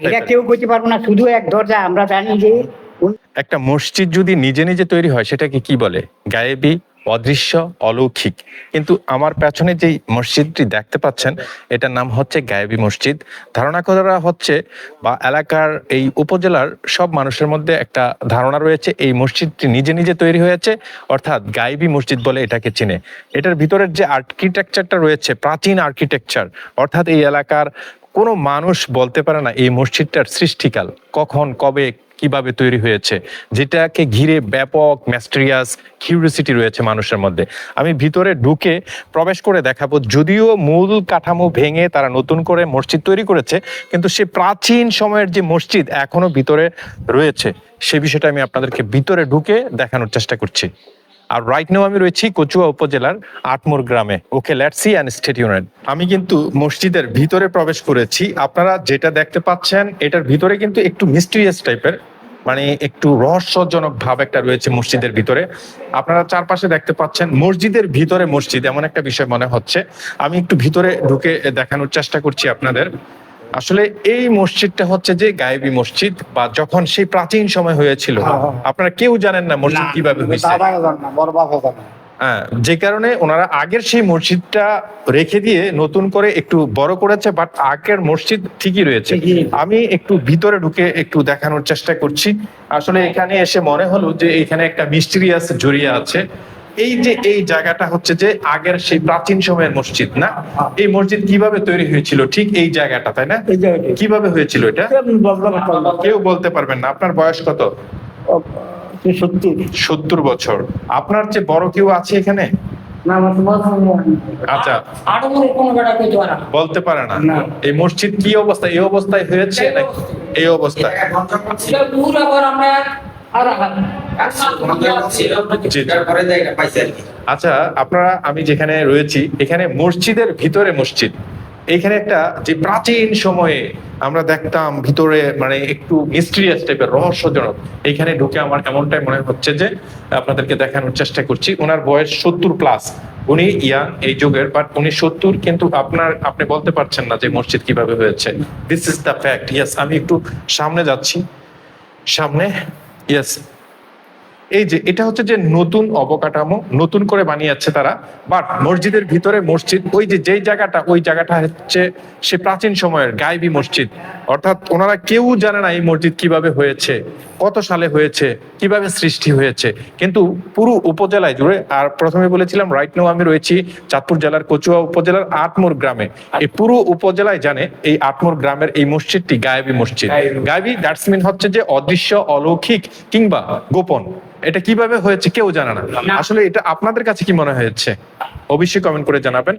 এটা কেউ করতে পারবো না, শুধু এক দরজা। আমরা জানি যে একটা মসজিদ যদি নিজে নিজে তৈরি হয় সেটাকে কি বলে? গায়েবী, অদৃশ্য, অলৌকিক। কিন্তু আমার পেছনে যেই মসজিদটি দেখতে পাচ্ছেন এটার নাম হচ্ছে গায়েবী মসজিদ। ধারণা করা হচ্ছে বা এলাকার এই উপজেলার সব মানুষের মধ্যে একটা ধারণা রয়েছে এই মসজিদটি নিজে নিজে তৈরি হয়েছে, অর্থাৎ গায়েবী মসজিদ বলে এটাকে চিনে। এটার ভিতরের যে আর্কিটেকচারটা রয়েছে প্রাচীন আর্কিটেকচার, অর্থাৎ এই এলাকার কোনো মানুষ বলতে পারে না এই মসজিদটার সৃষ্টিকাল কখন, কবে, কিভাবে তৈরি হয়েছে, যেটাকে ঘিরে ব্যাপক ম্যাস্টেরিয়াস কিউরিওসিটি রয়েছে মানুষের মধ্যে। আমি ভিতরে ঢুকে প্রবেশ করে দেখাবো, যদিও মূল কাঠামো ভেঙে তারা নতুন করে মসজিদ তৈরি করেছে, কিন্তু সে প্রাচীন সময়ের যে মসজিদ এখনো ভিতরে রয়েছে সে বিষয়টা আমি আপনাদেরকে ভিতরে ঢুকে দেখানোর চেষ্টা করছি। আর রাইট নাও আমি রয়েছি কচুয়া উপজেলার আটমোর গ্রামে। Okay, let's see and stay tuned. আমি কিন্তু মসজিদের ভিতরে প্রবেশ করেছি। আপনারা যেটা দেখতে পাচ্ছেন এটার ভিতরে কিন্তু একটু মিস্টিরিয়াস টাইপের, মানে একটু রহস্যজনক ভাব একটা রয়েছে মসজিদের ভিতরে। আপনারা চারপাশে দেখতে পাচ্ছেন মসজিদের ভিতরে মসজিদ, এমন একটা বিষয় মনে হচ্ছে। আমি একটু ভিতরে ঢুকে দেখানোর চেষ্টা করছি আপনাদের। আসলে এই মসজিদটা হচ্ছে যে গায়েবী মসজিদ, বা যখন সেই প্রাচীন সময় হয়েছিল আপনারা কেউ জানেন না মসজিদ কিভাবে হয়েছে। হ্যাঁ, যে কারণে ওনারা আগের সেই মসজিদটা রেখে দিয়ে নতুন করে একটু বড় করেছে, বাট আগের মসজিদ ঠিকই রয়েছে। আমি একটু ভিতরে ঢুকে একটু দেখানোর চেষ্টা করছি। আসলে এখানে এসে মনে হলো যে এখানে একটা মিস্টিরিয়াস জড়িয়ে আছে। এই যে এই জায়গাটা হচ্ছে যে আগের সেই প্রাচীন সময়ের মসজিদ না? এই মসজিদ কিভাবে তৈরি হয়েছিল ঠিক এই জায়গাটা, তাই না? কিভাবে হয়েছিল এটা কেউ বলতে পারবেন না। আপনার বয়স কত? 70 বছর। আপনার চেয়ে বড় কেউ আছে এখানে? আচ্ছা, বলতে পারে না। এই মসজিদ কি অবস্থা, এই অবস্থায় হয়েছে নাকি এই অবস্থায়? আচ্ছা, আপনারা, আমি যেখানে রয়েছি এখানে মসজিদের ভিতরে মসজিদ, এইখানে একটা যে প্রাচীন সময়ে আমরা দেখতাম ভিতরে মানে একটু মিস্টিরিয়াস টাইপের, রহস্যজনক। এইখানে ঢুকে আমার এমনটাই মনে হচ্ছে যে আপনাদেরকে দেখানোর চেষ্টা করছি। ওনার বয়স 70+। উনি ইয়াং এই যুগের, বাট উনি 70, কিন্তু আপনি বলতে পারছেন না যে মসজিদ কিভাবে হয়েছে। This is the fact. Yes, আমি একটু সামনে যাচ্ছি, সামনে। ইয়েস, এই যে এটা হচ্ছে যে নতুন অবকাঠামো, নতুন করে বানিয়েছে তারা। বাট মসজিদের ভিতরে মসজিদ, ওই যে যেই জায়গাটা, ওই জায়গাটা হচ্ছে সে প্রাচীন সময়ের গায়েবী মসজিদ। অর্থাৎ ওনারা কেউ জানে না এই মসজিদ কিভাবে হয়েছে, কত সালে হয়েছে, কিভাবে সৃষ্টি হয়েছে। কিন্তু পুরো উপজেলায় জুড়ে, আর প্রথমে বলেছিলাম রাইট নাও আমি রয়েছি চাঁদপুর জেলার কচুয়া উপজেলার আটমোর গ্রামে। এই পুরো উপজেলায় জানে এই আটমোর গ্রামের এই মসজিদটি গায়েবী মসজিদ। গায়েবী দ্যাটস মিন হচ্ছে যে অদৃশ্য, অলৌকিক কিংবা গোপন। এটা কিভাবে হয়েছে কেউ জানে না। আসলে এটা আপনাদের কাছে কি মনে হয়েছে অবশ্যই কমেন্ট করে জানাবেন।